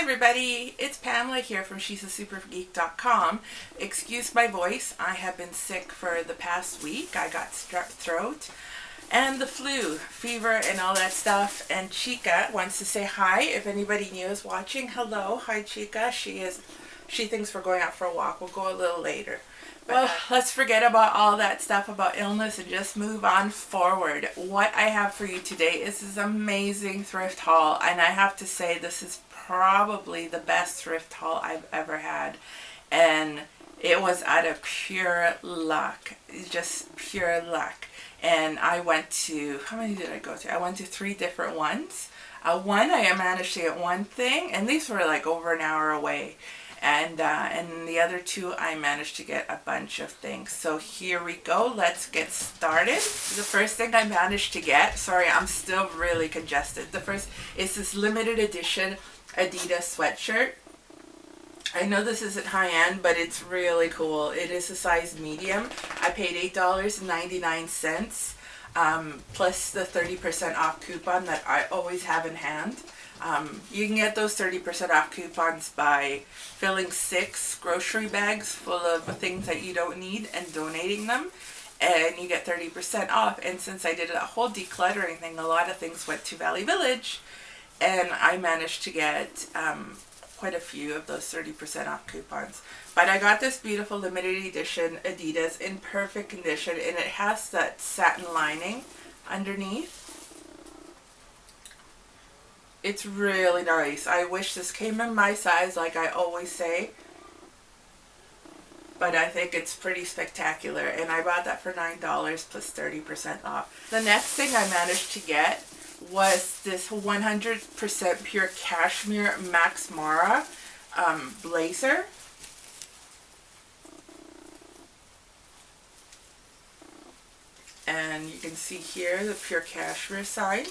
Everybody, it's Pamela here from she'saSupergeek.com. Excuse my voice, I have been sick for the past week. I got strep throat and the flu, fever and all that stuff. And Chica wants to say hi. If anybody new is watching, hello. Hi Chica. She thinks we're going out for a walk. We'll go a little later. Well, let's forget about all that stuff about illness and just move on forward. What I have for you today is this amazing thrift haul, and I have to say this is probably the best thrift haul I've ever had, and it was out of pure luck, just pure luck. And I went to, how many did I go to? I went to 3 different ones. One I managed to get one thing, and these were like over an hour away. And the other 2 I managed to get a bunch of things. So here we go. Let's get started. The first thing I managed to get, sorry, I'm still really congested. The first is this limited edition Adidas sweatshirt. I know this isn't high-end, but it's really cool. It is a size medium. I paid $8.99 plus the 30% off coupon that I always have in hand. You can get those 30% off coupons by filling 6 grocery bags full of things that you don't need and donating them, and you get 30% off. And since I did a whole decluttering thing, a lot of things went to Valley Village, and I managed to get quite a few of those 30% off coupons. But I got this beautiful limited edition Adidas in perfect condition, and it has that satin lining underneath. It's really nice. I wish this came in my size, like I always say. But I think it's pretty spectacular. And I bought that for $9 plus 30% off. The next thing I managed to get was this 100% pure Cashmere Max Mara blazer. And you can see here the pure Cashmere side.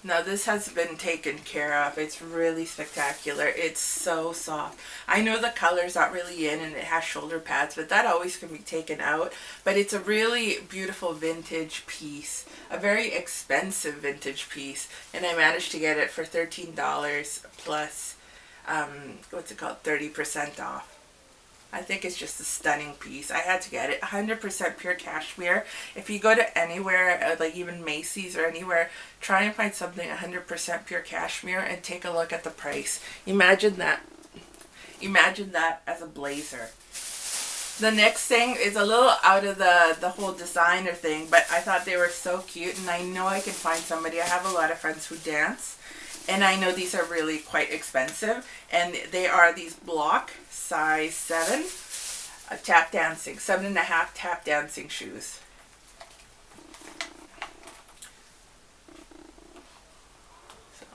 Now this has been taken care of. It's really spectacular. It's so soft. I know the color's not really in and it has shoulder pads, but that always can be taken out. But it's a really beautiful vintage piece. A very expensive vintage piece. And I managed to get it for $13 plus, what's it called, 30% off. I think it's just a stunning piece. I had to get it. 100% pure cashmere. If you go to anywhere, like even Macy's or anywhere, try and find something 100% pure cashmere and take a look at the price. Imagine that. Imagine that as a blazer. The next thing is a little out of the whole designer thing, but I thought they were so cute, and I know I can find somebody. I have a lot of friends who dance, and I know these are really quite expensive, and they are these block size 7 tap dancing, 7.5 tap dancing shoes. So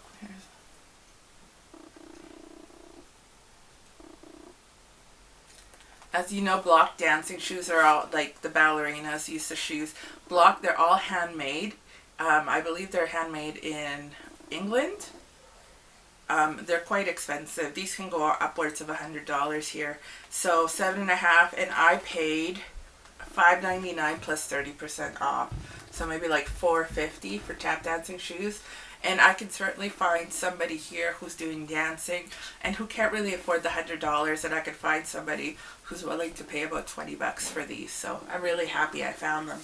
as you know, block dancing shoes are all like the ballerinas use the shoes. Block, they're all handmade. I believe they're handmade in England. They're quite expensive. These can go upwards of $100 here. So 7.5, and I paid $5.99 plus 30% off. So maybe like $4.50 for tap dancing shoes. And I can certainly find somebody here who's doing dancing and who can't really afford the $100, and I could find somebody who's willing to pay about 20 bucks for these. So I'm really happy I found them.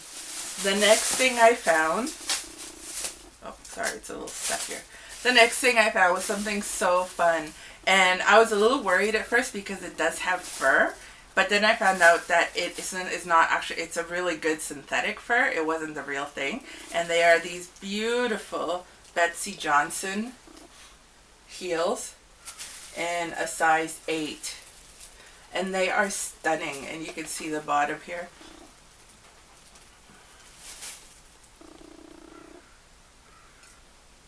The next thing I found, oh sorry, it's a little stuck here. The next thing I found was something so fun, and I was a little worried at first because it does have fur, but then I found out that it's not actually, it's a really good synthetic fur. It wasn't the real thing, and they are these beautiful Betsy Johnson heels in a size 8, and they are stunning, and you can see the bottom here.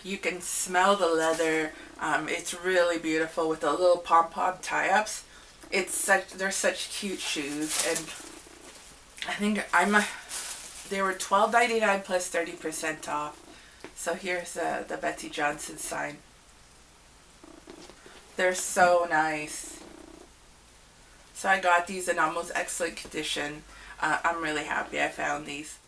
You can smell the leather. It's really beautiful with the little pom-pom tie-ups. They're such cute shoes, and I think they were $12.99 plus 30% off. So here's the Betsy Johnson sign. They're so nice. So I got these in almost excellent condition. I'm really happy I found these.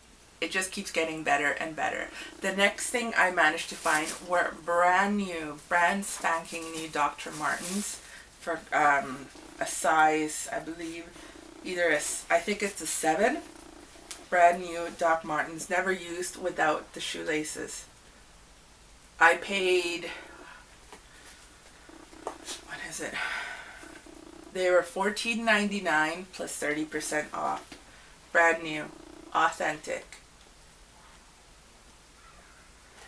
it just keeps getting better and better. The next thing I managed to find were brand spanking new Dr. Martens for a size, I believe, I think it's a 7. Brand new Doc Martens, never used, without the shoelaces. I paid, what is it? They were $14.99 plus 30% off. Brand new, authentic.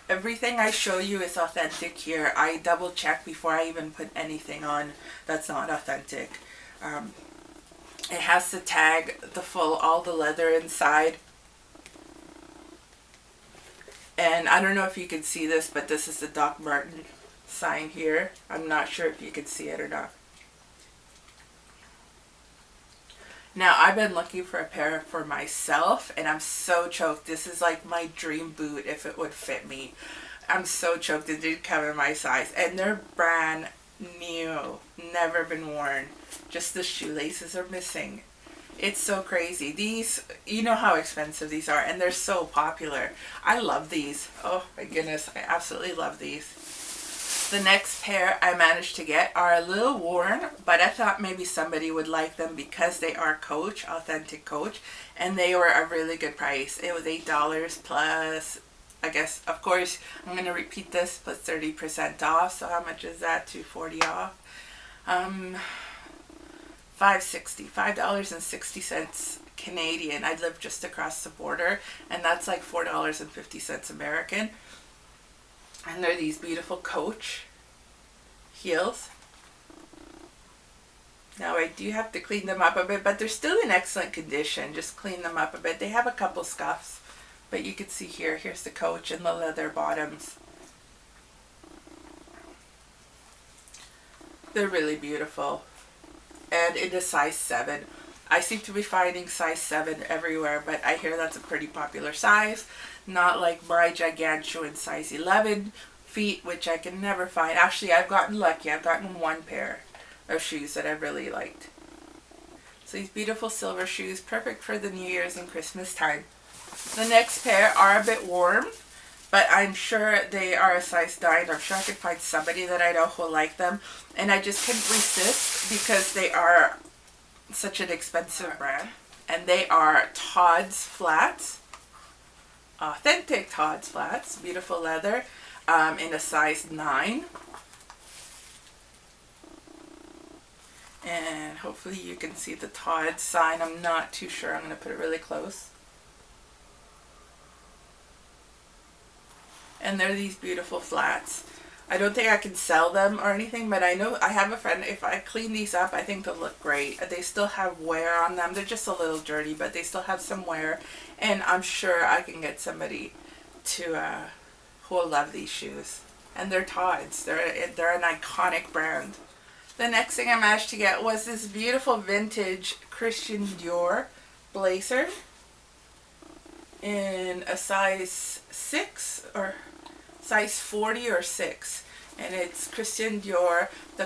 Everything I show you is authentic here. I double check before I even put anything on that's not authentic. It has to tag all the leather inside. And I don't know if you can see this, but this is the Doc Marten sign here. I'm not sure if you can see it or not. Now, I've been looking for a pair for myself, and I'm so choked. This is like my dream boot if it would fit me. I'm so choked. It didn't come in my size. And they're brand new. Never been worn. Just the shoelaces are missing. It's so crazy. These, you know how expensive these are, and they're so popular. I love these. Oh my goodness, I absolutely love these. The next pair I managed to get are a little worn, but I thought maybe somebody would like them because they are Coach, authentic Coach, and they were a really good price. It was $8 plus, I guess, of course, I'm going to repeat this, plus 30% off. So how much is that? $2.40 off. $5.60 Canadian. I live just across the border, and that's like $4.50 American. And they're these beautiful Coach heels. Now I do have to clean them up a bit, but they're still in excellent condition. Just clean them up a bit. They have a couple scuffs, but you can see here's the Coach and the leather bottoms. They're really beautiful. And in a size 7. I seem to be finding size 7 everywhere, but I hear that's a pretty popular size. Not like my gigantuan size 11 feet, which I can never find. Actually, I've gotten lucky. I've gotten one pair of shoes that I really liked. So these beautiful silver shoes, perfect for the New Year's and Christmas time. The next pair are a bit warm, but I'm sure they are a size 9. I'm sure I could find somebody that I know who will like them. And I just couldn't resist because they are such an expensive brand. And they are Todd's Flats. Authentic Todd's Flats. Beautiful leather in a size 9. And hopefully you can see the Todd sign. I'm not too sure. I'm going to put it really close. And they're these beautiful flats. I don't think I can sell them or anything, but I know I have a friend, if I clean these up, I think they'll look great. They still have wear on them. They're just a little dirty, but they still have some wear. And I'm sure I can get somebody to who will love these shoes. And they're Todd's. They're an iconic brand. The next thing I managed to get was this beautiful vintage Christian Dior blazer in a size 6 or size 40 or 6, and it's Christian Dior. The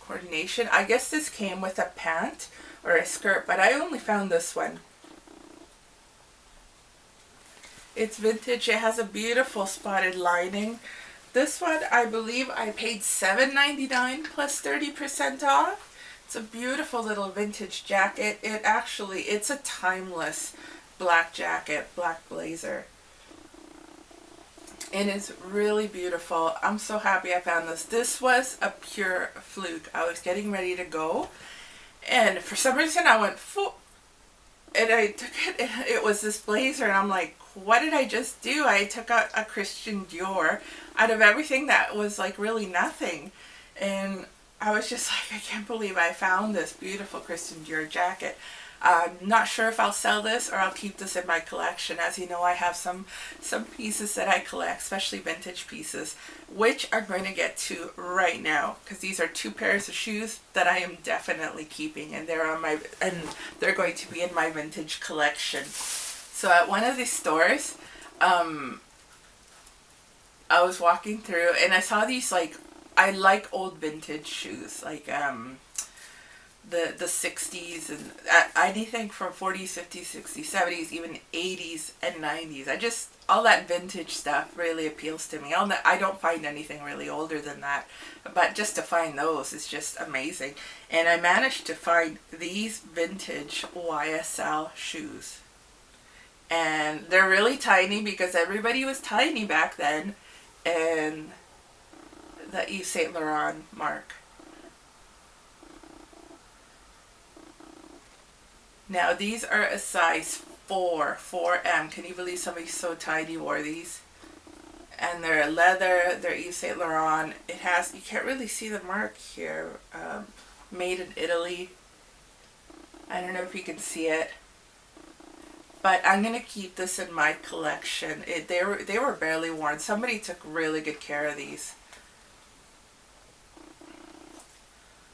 coordination, I guess this came with a pant or a skirt, but I only found this one. It's vintage. It has a beautiful spotted lining. This one, I believe I paid $7.99 plus 30% off. It's a beautiful little vintage jacket. It's a timeless black jacket, black blazer. And it's really beautiful. I'm so happy I found this. This was a pure fluke. I was getting ready to go, and for some reason I went, and I took it, and it was this blazer, and I'm like, what did I just do? I took out a Christian Dior out of everything that was like really nothing. And I was just like, I can't believe I found this beautiful Christian Dior jacket. I'm not sure if I'll sell this or I'll keep this in my collection. As you know, I have some pieces that I collect, especially vintage pieces, which I'm going to get to right now, because these are 2 pairs of shoes that I am definitely keeping, and they're going to be in my vintage collection. So at one of these stores, I was walking through and I saw these, like, I like old vintage shoes, like the 60s and anything from 40s, 50s, 60s, 70s, even 80s and 90s. I just, all that vintage stuff really appeals to me. I don't find anything really older than that, but just to find those is just amazing. And I managed to find these vintage YSL shoes. And they're really tiny because everybody was tiny back then. And the Yves Saint Laurent mark. Now these are a size 4M. Can you believe somebody so tiny wore these? And they're leather, they're Yves Saint Laurent. It has, you can't really see the mark here, made in Italy. I don't know if you can see it. But I'm going to keep this in my collection. They were barely worn. Somebody took really good care of these.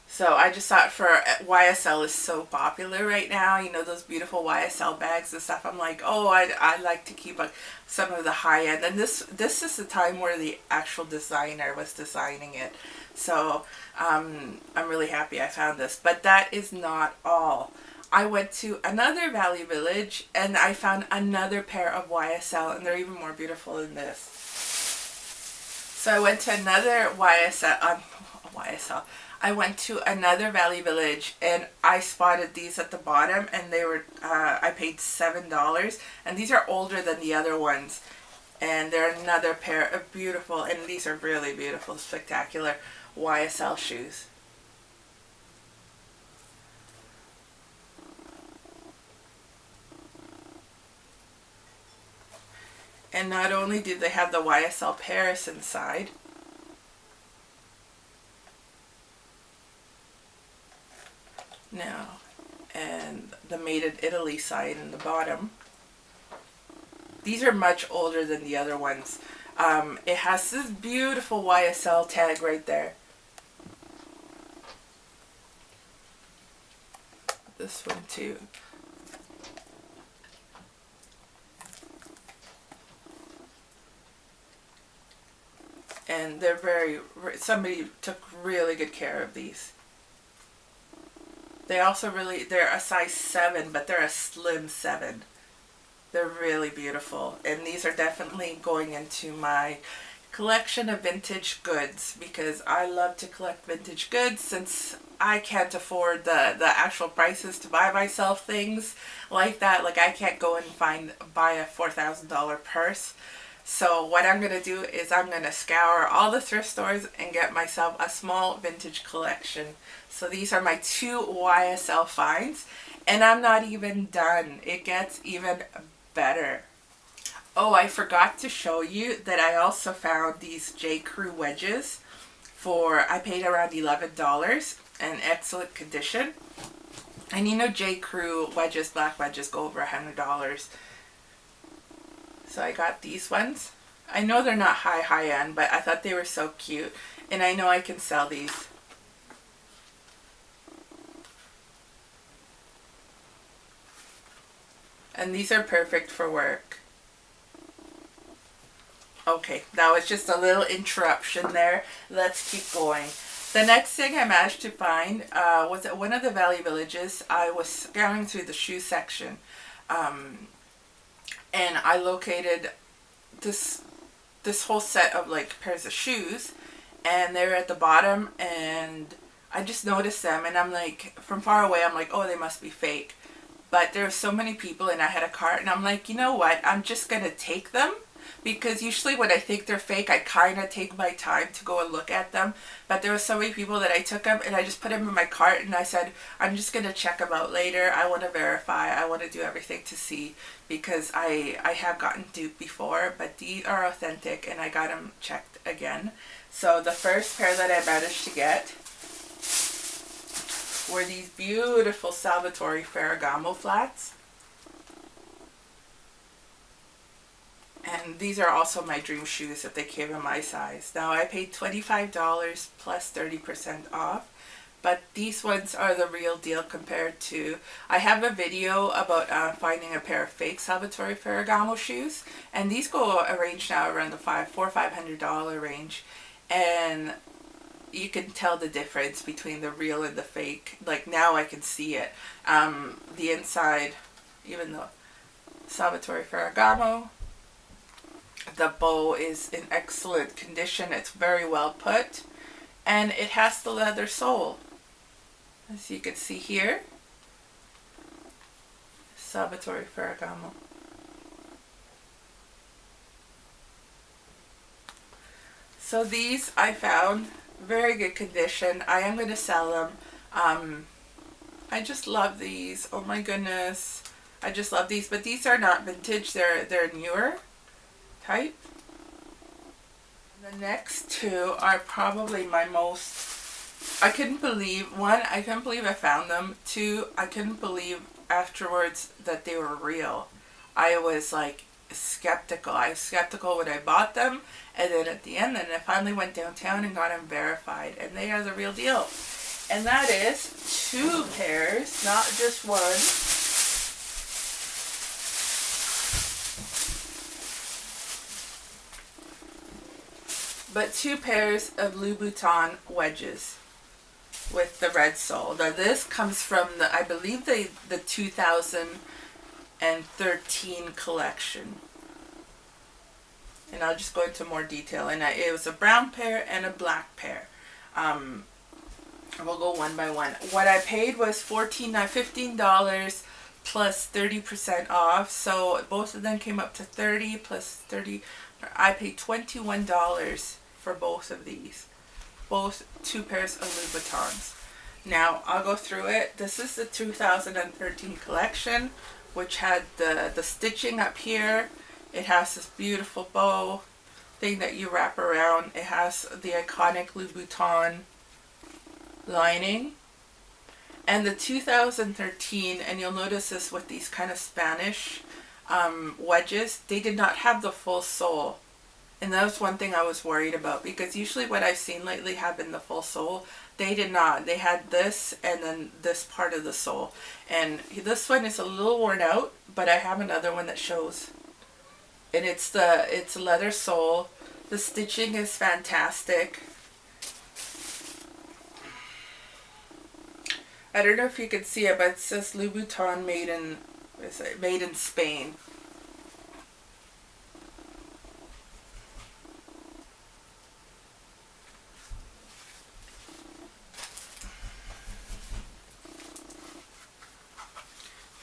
So I just thought, for YSL is so popular right now, you know, those beautiful YSL bags and stuff. I'm like, oh, I like to keep some of the high end. And this is the time where the actual designer was designing it. So I'm really happy I found this. But that is not all. I went to another Value Village and I found another pair of YSL, and they're even more beautiful than this. So I went to another YSL. I went to another Value Village and I spotted these at the bottom, and they were, I paid $7, and these are older than the other ones. And they're another pair of beautiful, and these are really beautiful, spectacular YSL shoes. And not only did they have the YSL Paris inside, now, and the Made in Italy side in the bottom. These are much older than the other ones. It has this beautiful YSL tag right there. This one too. And they're somebody took really good care of these. They also they're a size 7, but they're a slim 7. They're really beautiful. And these are definitely going into my collection of vintage goods, because I love to collect vintage goods, since I can't afford the actual prices to buy myself things like that. Like, I can't go and buy a $4,000 purse. So what I'm going to do is I'm going to scour all the thrift stores and get myself a small vintage collection. So these are my 2 YSL finds, and I'm not even done. It gets even better. Oh, I forgot to show you that I also found these Crew Wedges I paid around $11, in excellent condition. And you know, Crew wedges, black wedges, go over $100. So I got these ones. I know they're not high end, but I thought they were so cute. And I know I can sell these. And these are perfect for work. Okay, that was just a little interruption there. Let's keep going. The next thing I managed to find was at one of the Value Villages. I was scouring through the shoe section. And I located this whole set of like pairs of shoes, and they were at the bottom, and I just noticed them, and I'm like, from far away, I'm like, oh, they must be fake. But there were so many people, and I had a cart, and I'm like, you know what, I'm just gonna take them, because usually when I think they're fake, I kind of take my time to go and look at them. But there were so many people that I took them, and I just put them in my cart, and I said, I'm just going to check them out later. I want to verify. I want to do everything to see, because I have gotten duped before, but these are authentic, and I got them checked again. So the first pair that I managed to get were these beautiful Salvatore Ferragamo flats. And these are also my dream shoes if they came in my size. Now, I paid $25 plus 30% off, but these ones are the real deal compared to... I have a video about finding a pair of fake Salvatore Ferragamo shoes, and these go a range now around the $400 or $500 range. And you can tell the difference between the real and the fake. Like now I can see it. The inside, even though Salvatore Ferragamo, the bow is in excellent condition. It's very well put, and it has the leather sole, as you can see here. Salvatore Ferragamo. So these I found very good condition. I am going to sell them. I just love these. Oh my goodness, I just love these. But these are not vintage. They're newer type. The next two are probably my most. I couldn't believe. One, I couldn't believe I found them. Two, I couldn't believe afterwards that they were real. I was like skeptical. I was skeptical when I bought them, and then at the end, then I finally went downtown and got them verified, and they are the real deal. And that is 2 pairs, not just one. But 2 pairs of Louboutin wedges with the red sole. Now this comes from the, I believe the 2013 collection. And I'll just go into more detail. And it was a brown pair and a black pair. We'll go one by one. What I paid was $15 plus 30% off. So both of them came up to 30 plus 30. I paid $21 for both of these. Both 2 pairs of Louboutins. Now I'll go through it. This is the 2013 collection, which had the stitching up here. It has this beautiful bow thing that you wrap around. It has the iconic Louboutin lining. And the 2013, and you'll notice this with these kind of Spanish wedges, they did not have the full sole. And that was one thing I was worried about, because usually what I've seen lately have been the full sole. They did not. They had this and then this part of the sole. And this one is a little worn out, but I have another one that shows. And it's a leather sole. The stitching is fantastic. I don't know if you can see it, but it says Louboutin made in Spain.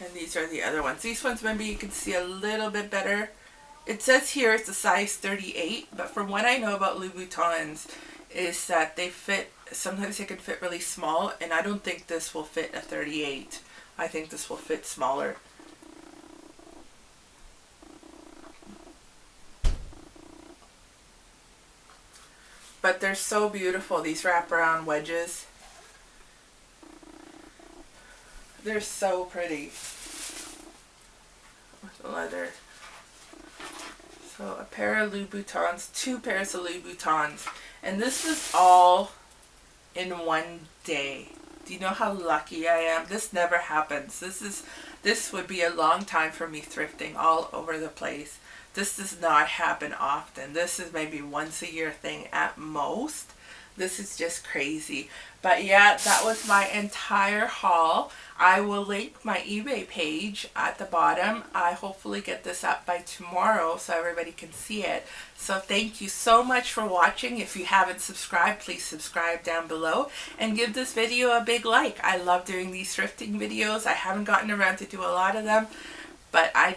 And these are the other ones. These ones maybe you can see a little bit better. It says here it's a size 38, but from what I know about Louboutins is that they fit, sometimes they can fit really small, and I don't think this will fit a 38. I think this will fit smaller. But they're so beautiful, these wraparound wedges. They're so pretty. With the leather. So a pair of Louboutins, 2 pairs of Louboutins. And this was all in one day. Do you know how lucky I am? This never happens. This would be a long time for me thrifting all over the place. This does not happen often. This is maybe once a year thing at most. This is just crazy. But yeah, that was my entire haul. I will link my eBay page at the bottom. I hopefully get this up by tomorrow so everybody can see it. So thank you so much for watching. If you haven't subscribed, please subscribe down below and give this video a big like. I love doing these thrifting videos. I haven't gotten around to do a lot of them, but I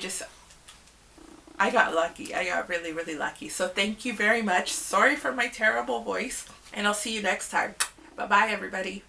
got lucky. I got really, really lucky. So thank you very much. Sorry for my terrible voice, and I'll see you next time. Bye-bye, everybody.